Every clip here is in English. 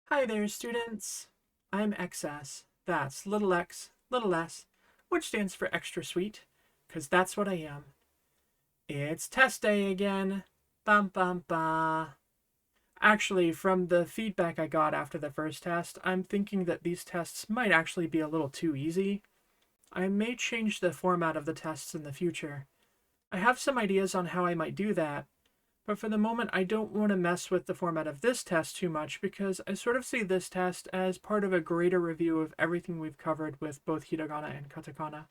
Hi there, students. I'm XS. That's little x, little s, which stands for extra sweet, because that's what I am. It's test day again. Bum bum ba. Actually, from the feedback I got after the first test, I'm thinking that these tests might actually be a little too easy. I may change the format of the tests in the future. I have some ideas on how I might do that, but for the moment, I don't want to mess with the format of this test too much because I sort of see this test as part of a greater review of everything we've covered with both hiragana and katakana.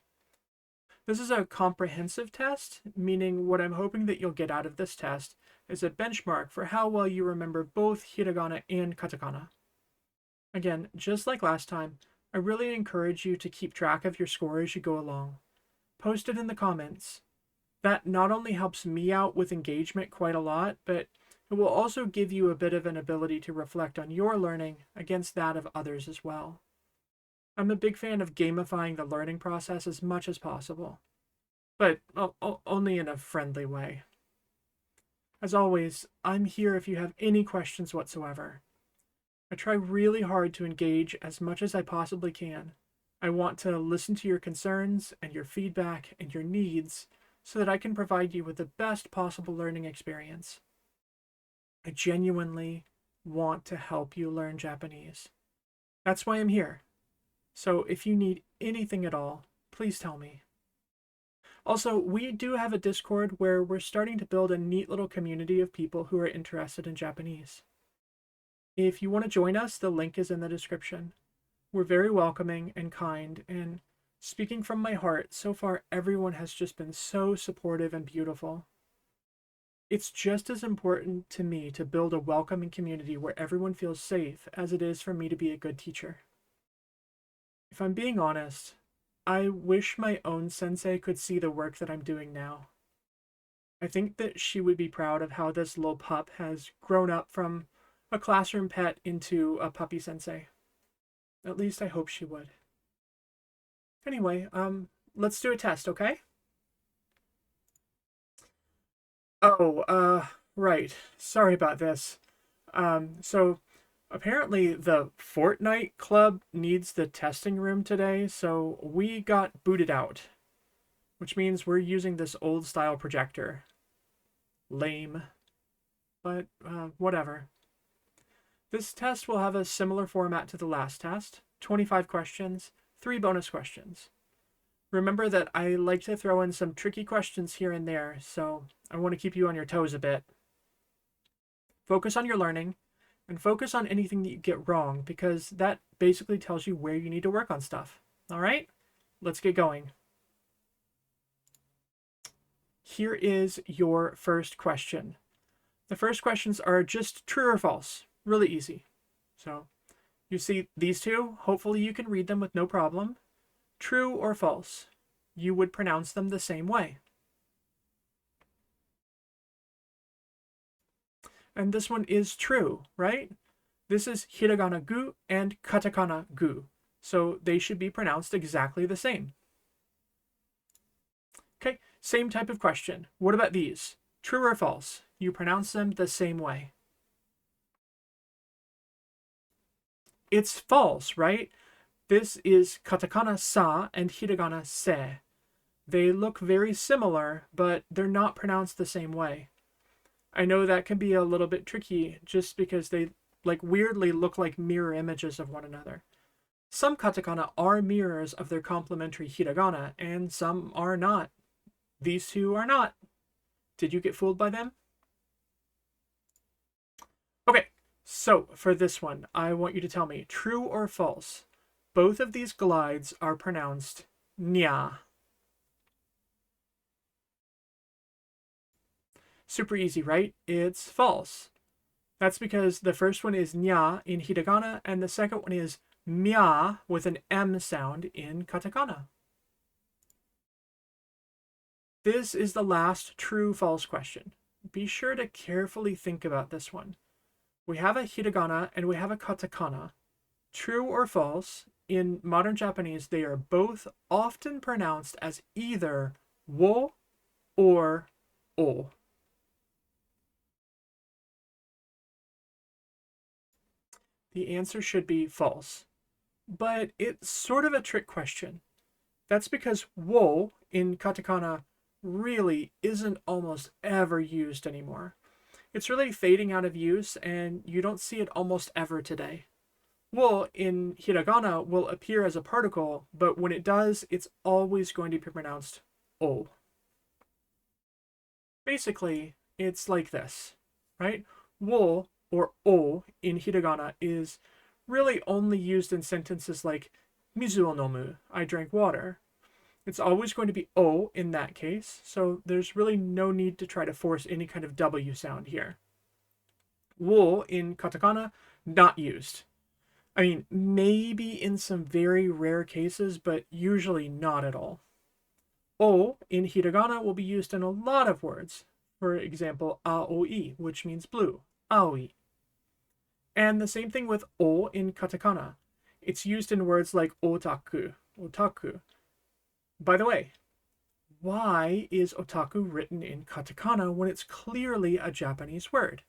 This is a comprehensive test, meaning what I'm hoping that you'll get out of this test is a benchmark for how well you remember both hiragana and katakana. Again, just like last time, I really encourage you to keep track of your score as you go along. Post it in the comments. That not only helps me out with engagement quite a lot, but it will also give you a bit of an ability to reflect on your learning against that of others as well. I'm a big fan of gamifying the learning process as much as possible, but only in a friendly way. As always, I'm here if you have any questions whatsoever. I try really hard to engage as much as I possibly can. I want to listen to your concerns and your feedback and your needs so that I can provide you with the best possible learning experience. I genuinely want to help you learn Japanese. That's why I'm here. So if you need anything at all, please tell me. Also, we do have a Discord where we're starting to build a neat little community of people who are interested in Japanese. If you want to join us, the link is in the description. We're very welcoming and kind, and speaking from my heart, so far everyone has just been so supportive and beautiful. It's just as important to me to build a welcoming community where everyone feels safe as it is for me to be a good teacher. If I'm being honest, I wish my own sensei could see the work that I'm doing now. I think that she would be proud of how this little pup has grown up from a classroom pet into a puppy-sensei. At least I hope she would. Anyway, let's do a test, okay? Oh, right. Sorry about this. So apparently the Fortnite club needs the testing room today, so we got booted out, which means we're using this old style projector. Lame, but whatever. This test will have a similar format to the last test, 25 questions, 3 bonus questions. Remember that I like to throw in some tricky questions here and there, so I want to keep you on your toes a bit. Focus on your learning, and focus on anything that you get wrong, because that basically tells you where you need to work on stuff. All right? Let's get going. Here is your first question. The first questions are just true or false. Really easy. So you see these two. Hopefully you can read them with no problem. True or false. You would pronounce them the same way. And this one is true, right? This is hiragana gu and katakana gu. So they should be pronounced exactly the same. Okay, same type of question. What about these? True or false? You pronounce them the same way. It's false, right? This is katakana sa and hiragana se. They look very similar, but they're not pronounced the same way. I know that can be a little bit tricky just because they weirdly look like mirror images of one another. Some katakana are mirrors of their complementary hiragana, and some are not. These two are not. Did you get fooled by them? Okay, so for this one, I want you to tell me true or false. Both of these glides are pronounced nya. Super easy, right? It's false. That's because the first one is nya in hiragana, and the second one is mya with an M sound in katakana. This is the last true-false question. Be sure to carefully think about this one. We have a hiragana and we have a katakana. True or false, in modern Japanese, they are both often pronounced as either wo or o. the answer should be false. But it's sort of a trick question. That's because wo in katakana really isn't almost ever used anymore. It's really fading out of use, and you don't see it almost ever today. Wo in hiragana will appear as a particle, but when it does, it's always going to be pronounced o. Basically, it's like this, right? Wo or o in hiragana is really only used in sentences like mizu o nomu, I drank water. It's always going to be o in that case, so there's really no need to try to force any kind of W sound here. Wo in katakana, not used. I mean, maybe in some very rare cases, but usually not at all. O in hiragana will be used in a lot of words. For example, aoi, which means blue, aoi. And the same thing with o in katakana. It's used in words like otaku, otaku. By the way, why is otaku written in katakana when it's clearly a Japanese word?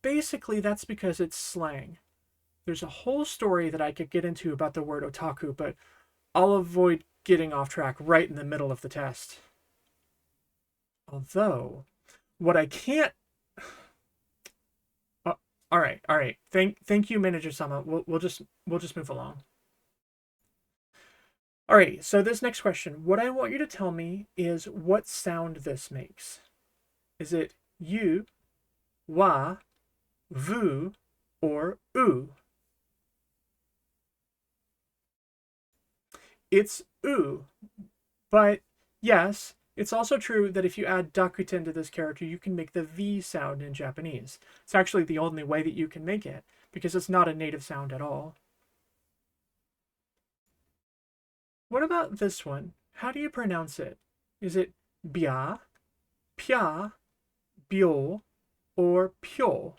Basically, that's because it's slang. There's a whole story that I could get into about the word otaku, but I'll avoid getting off track right in the middle of the test. Although, what I can't... all right. Thank you, Manager Sama. We'll just move along. All right, so this next question, what I want you to tell me is what sound this makes. Is it you, wa, vu, or u? It's u, but yes, it's also true that if you add dakuten to this character, you can make the V sound in Japanese. It's actually the only way that you can make it, because it's not a native sound at all. What about this one? How do you pronounce it? Is it bia, pia, bio, or pyo?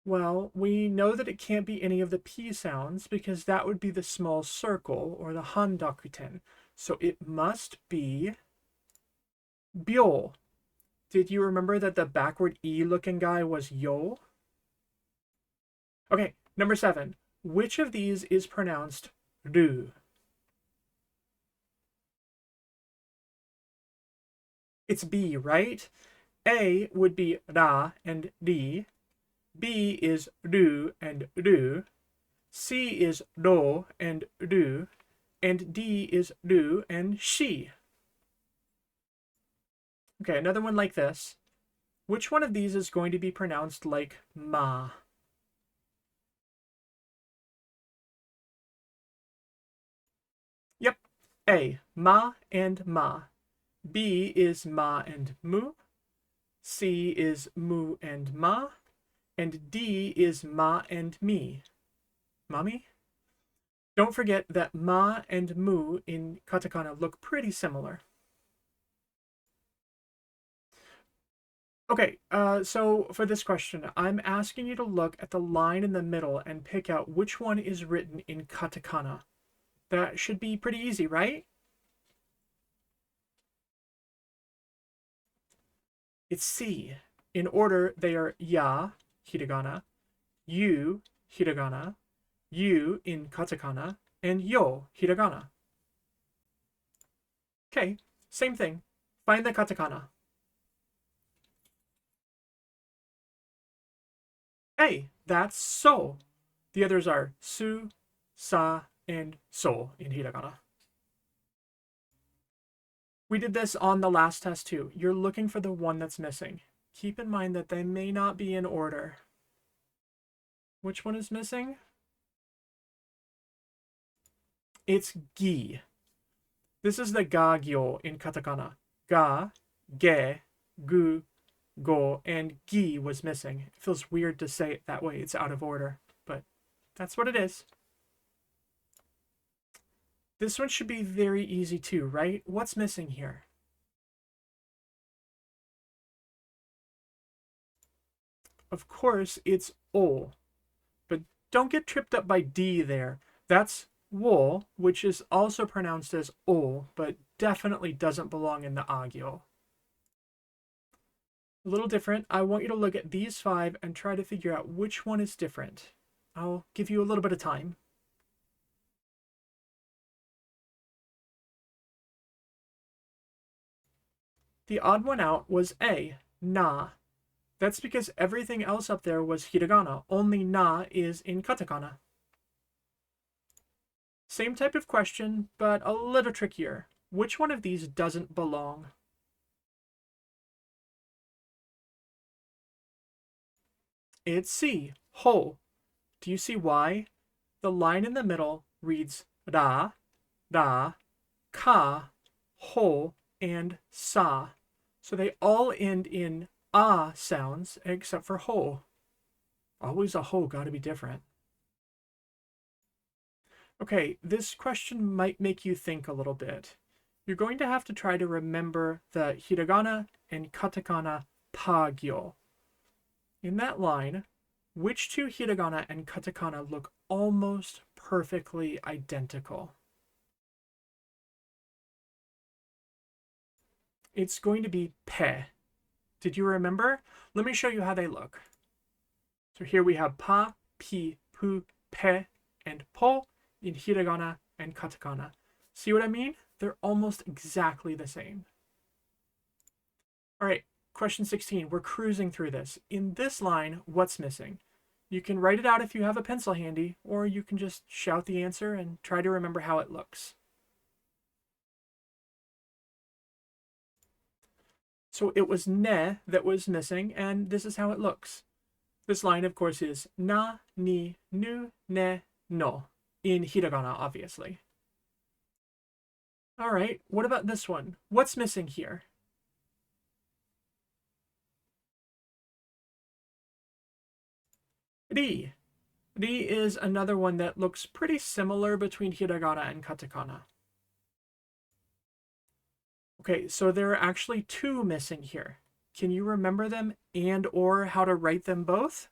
Well, we know that it can't be any of the P sounds because that would be the small circle or the handakuten. So it must be bio. Did you remember that the backward E looking guy was yo? Okay, number 7. Which of these is pronounced ru? It's B, right? A would be ra and ri. B is ru and ru. C is ro and ru. And D is ru and she. Okay, another one like this. Which one of these is going to be pronounced like ma? Yep, A, ma and ma. B is ma and mu. C is mu and ma. And D is ma and me. Mommy? Don't forget that ma and mu in katakana look pretty similar. Okay, so for this question, I'm asking you to look at the line in the middle and pick out which one is written in katakana. That should be pretty easy, right? It's C. In order, they are ya, hiragana, you, hiragana, you in katakana, and yo, hiragana. Okay, same thing. Find the katakana. Hey, that's so. The others are su, sa, and so in hiragana. We did this on the last test too. You're looking for the one that's missing. Keep in mind that they may not be in order. Which one is missing? It's gi. This is the ga gyo in katakana. Ga, ge, gu, go, and gi was missing. It feels weird to say it that way. It's out of order, but that's what it is. This one should be very easy too, right? What's missing here? Of course, it's o. But don't get tripped up by D there. That's wo, which is also pronounced as o, but definitely doesn't belong in the agyo. A little different. I want you to look at these 5 and try to figure out which one is different. I'll give you a little bit of time. The odd one out was A, na. That's because everything else up there was hiragana. Only na is in katakana. Same type of question, but a little trickier. Which one of these doesn't belong? It's C, ho. Do you see why? The line in the middle reads ra, da, ka, ho, and sa. So they all end in ah sounds except for ho. Always a ho, gotta be different. Okay, this question might make you think a little bit. You're going to have to try to remember the hiragana and katakana pagyo. In that line, which 2 hiragana and katakana look almost perfectly identical? It's going to be pe. Did you remember? Let me show you how they look. So here we have pa, pi, pu, pe, and po in hiragana and katakana. See what I mean? They're almost exactly the same. All right, question 16. We're cruising through this. In this line, what's missing? You can write it out if you have a pencil handy, or you can just shout the answer and try to remember how it looks. So it was ne that was missing, and this is how it looks. This line, of course, is na, ni, nu, ne, no, in hiragana, obviously. All right, what about this one? What's missing here? Ri. Ri is another one that looks pretty similar between hiragana and katakana. Okay, so there are actually 2 missing here. Can you remember them and or how to write them both?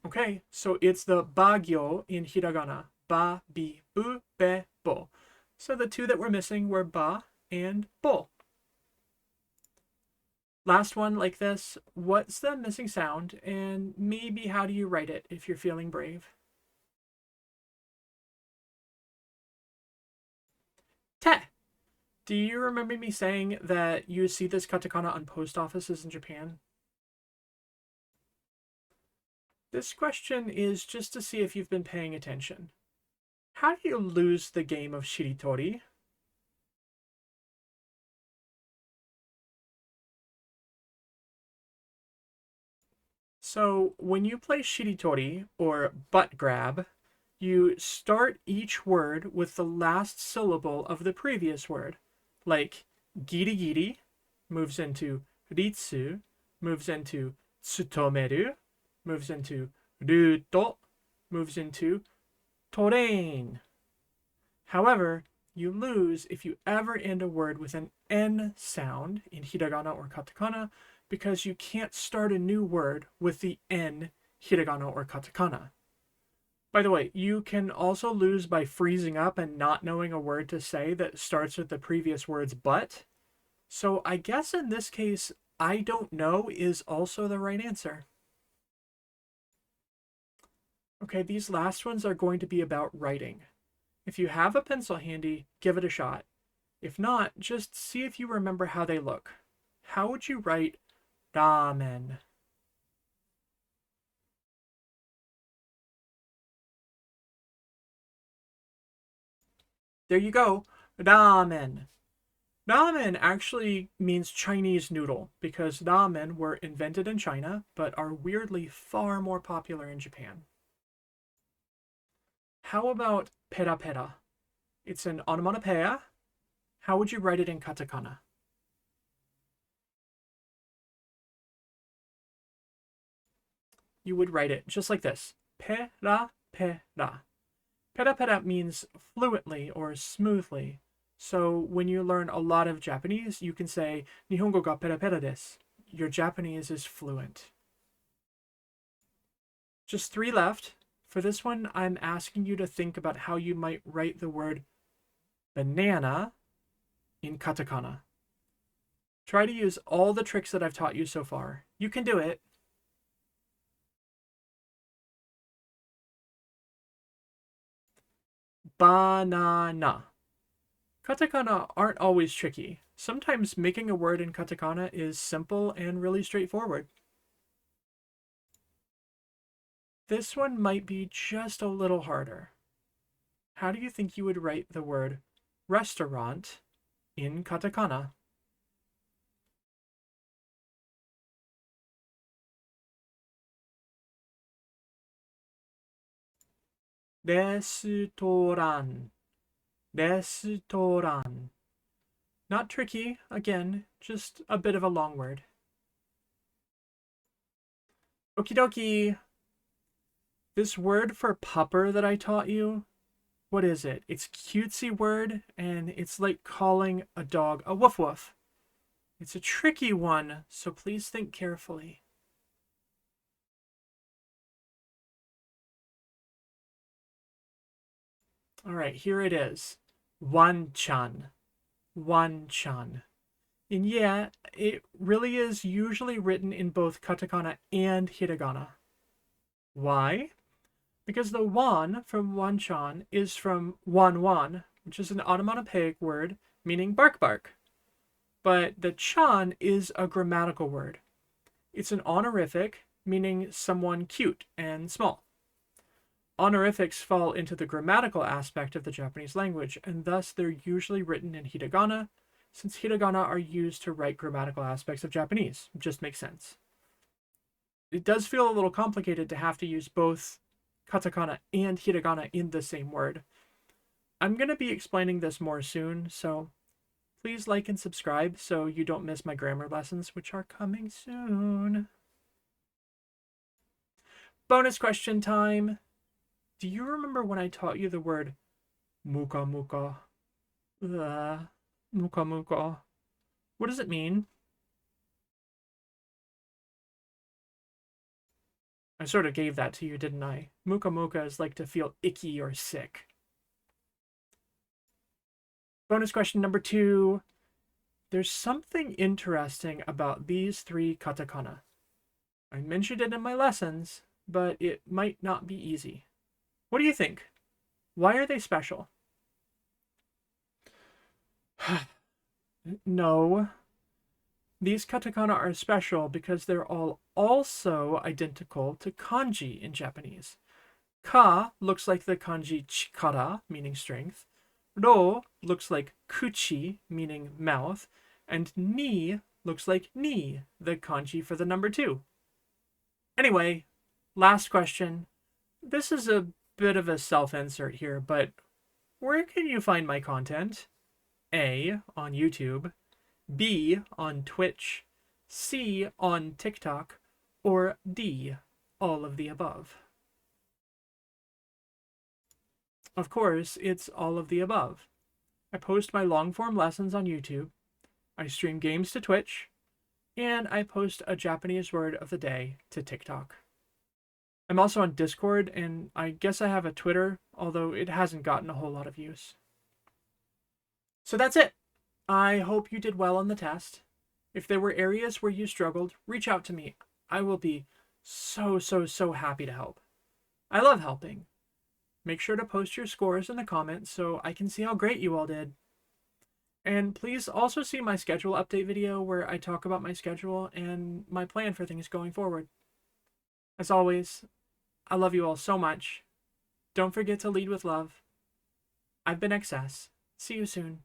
Okay, so it's the bagyo in hiragana. Ba, bi, bu, be, bo. So the 2 that were missing were ba and bo. Last one like this. What's the missing sound? And maybe how do you write it if you're feeling brave? Te. Do you remember me saying that you see this katakana on post offices in Japan? This question is just to see if you've been paying attention. How do you lose the game of shiritori? So when you play shiritori, or butt grab, you start each word with the last syllable of the previous word. Like giri giri moves into ritsu, moves into tsutomeru, moves into ruto, moves into torein. However, you lose if you ever end a word with an N sound in hiragana or katakana because you can't start a new word with the N hiragana or katakana. By the way, you can also lose by freezing up and not knowing a word to say that starts with the previous word's but. So I guess in this case, I don't know is also the right answer. Okay, these last ones are going to be about writing. If you have a pencil handy, give it a shot. If not, just see if you remember how they look. How would you write ramen? There you go, ramen. Ramen actually means Chinese noodle because ramen were invented in China but are weirdly far more popular in Japan. How about pera pera? It's an onomatopoeia. How would you write it in katakana? You would write it just like this. Pera pera. Pera pera means fluently or smoothly. So when you learn a lot of Japanese, you can say Nihongo ga pera pera desu. Your Japanese is fluent. Just 3 left. For this one, I'm asking you to think about how you might write the word banana in katakana. Try to use all the tricks that I've taught you so far. You can do it. Banana. Katakana aren't always tricky. Sometimes making a word in katakana is simple and really straightforward. This one might be just a little harder. How do you think you would write the word restaurant in katakana? Restaurant. Restaurant. Not tricky, again, just a bit of a long word. Okie dokie. This word for pupper that I taught you, what is it? It's a cutesy word, and it's like calling a dog a woof woof. It's a tricky one, so please think carefully. All right, here it is. Wan-chan. Wan-chan. And yeah, it really is usually written in both katakana and hiragana. Why? Because the wan from wan-chan is from wan-wan, which is an onomatopoeic word meaning bark bark. But the chan is a grammatical word. It's an honorific meaning someone cute and small. Honorifics fall into the grammatical aspect of the Japanese language, and thus they're usually written in hiragana, since hiragana are used to write grammatical aspects of Japanese. It just makes sense. It does feel a little complicated to have to use both katakana and hiragana in the same word. I'm going to be explaining this more soon, so please like and subscribe so you don't miss my grammar lessons, which are coming soon. Bonus question time. Do you remember when I taught you the word muka muka? Muka muka. What does it mean? I sort of gave that to you, didn't I? Muka muka is like to feel icky or sick. Bonus question number 2. There's something interesting about these 3 katakana. I mentioned it in my lessons, but it might not be easy. What do you think? Why are they special? No. These katakana are special because they're all also identical to kanji in Japanese. Ka looks like the kanji chikara, meaning strength. Ro looks like kuchi, meaning mouth. And ni looks like ni, the kanji for the number 2. Anyway, last question. This is a bit of a self-insert here, but where can you find my content? A, on YouTube, B, on Twitch, C, on TikTok, or D, all of the above? Of course, it's all of the above. I post my long-form lessons on YouTube, I stream games to Twitch, and I post a Japanese word of the day to TikTok. I'm also on Discord, and I guess I have a Twitter, although it hasn't gotten a whole lot of use. So that's it. I hope you did well on the test. If there were areas where you struggled, reach out to me. I will be so happy to help. I love helping. Make sure to post your scores in the comments so I can see how great you all did. And please also see my schedule update video where I talk about my schedule and my plan for things going forward. As always, I love you all so much. Don't forget to lead with love. I've been XS. See you soon.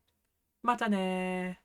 Mata ne!